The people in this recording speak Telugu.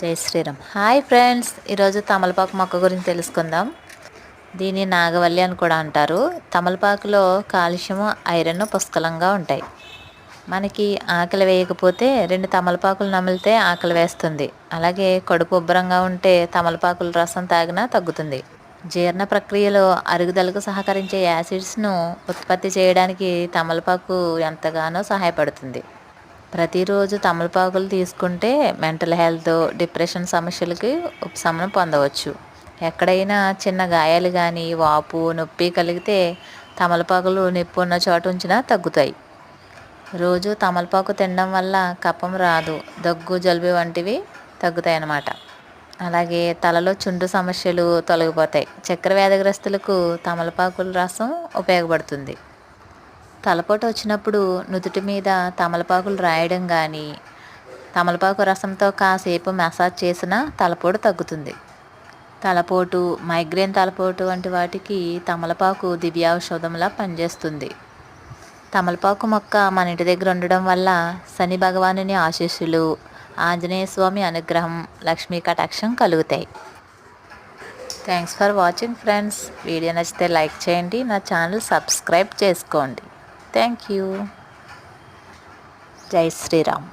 జై శ్రీరామ్. హాయ్ ఫ్రెండ్స్, ఈరోజు తమలపాకు మొక్క గురించి తెలుసుకుందాం. దీన్ని నాగవల్లి అని కూడా అంటారు. తమలపాకులో కాల్షియం, ఐరన్ పుష్కలంగా ఉంటాయి. మనకి ఆకలి వేయకపోతే 2 తమలపాకులు నమిలితే ఆకలి వేస్తుంది. అలాగే కడుపు ఉబ్బరంగా ఉంటే తమలపాకుల రసం తాగినా తగ్గుతుంది. జీర్ణ ప్రక్రియలో అరుగుదలకు సహకరించే యాసిడ్స్ను ఉత్పత్తి చేయడానికి తమలపాకు ఎంతగానో సహాయపడుతుంది. ప్రతిరోజు తమలపాకులు తీసుకుంటే మెంటల్ హెల్త్, డిప్రెషన్ సమస్యలకి ఉపశమనం పొందవచ్చు. ఎక్కడైనా చిన్న గాయాలు కానీ, వాపు, నొప్పి కలిగితే తమలపాకులు నొప్పి ఉన్న చోట ఉంచినా తగ్గుతాయి. రోజు తమలపాకు తినడం వల్ల కఫం రాదు, దగ్గు, జలుబు వంటివి తగ్గుతాయి అన్నమాట. అలాగే తలలో చుండ్రు సమస్యలు తొలగిపోతాయి. చక్కెర వ్యాధిగ్రస్తులకు తమలపాకుల రసం ఉపయోగపడుతుంది. తలపోటు వచ్చినప్పుడు నుదుటి మీద తమలపాకులు రాయడం కానీ, తమలపాకు రసంతో కాసేపు మసాజ్ చేసినా తలపోటు తగ్గుతుంది. తలపోటు, మైగ్రేన్, తలపోటు వంటి వాటికి తమలపాకు దివ్యౌషధంలా పనిచేస్తుంది. తమలపాకు మొక్క మన ఇంటి దగ్గర ఉండడం వల్ల శని భగవానుని ఆశీస్సులు, ఆంజనేయ స్వామి అనుగ్రహం, లక్ష్మీ కటాక్షం కలుగుతాయి. Thanks for watching friends. Video నచ్చితే లైక్ చేయండి, నా ఛానల్ సబ్స్క్రైబ్ చేసుకోండి. Thank you. జై శ్రీరామ్.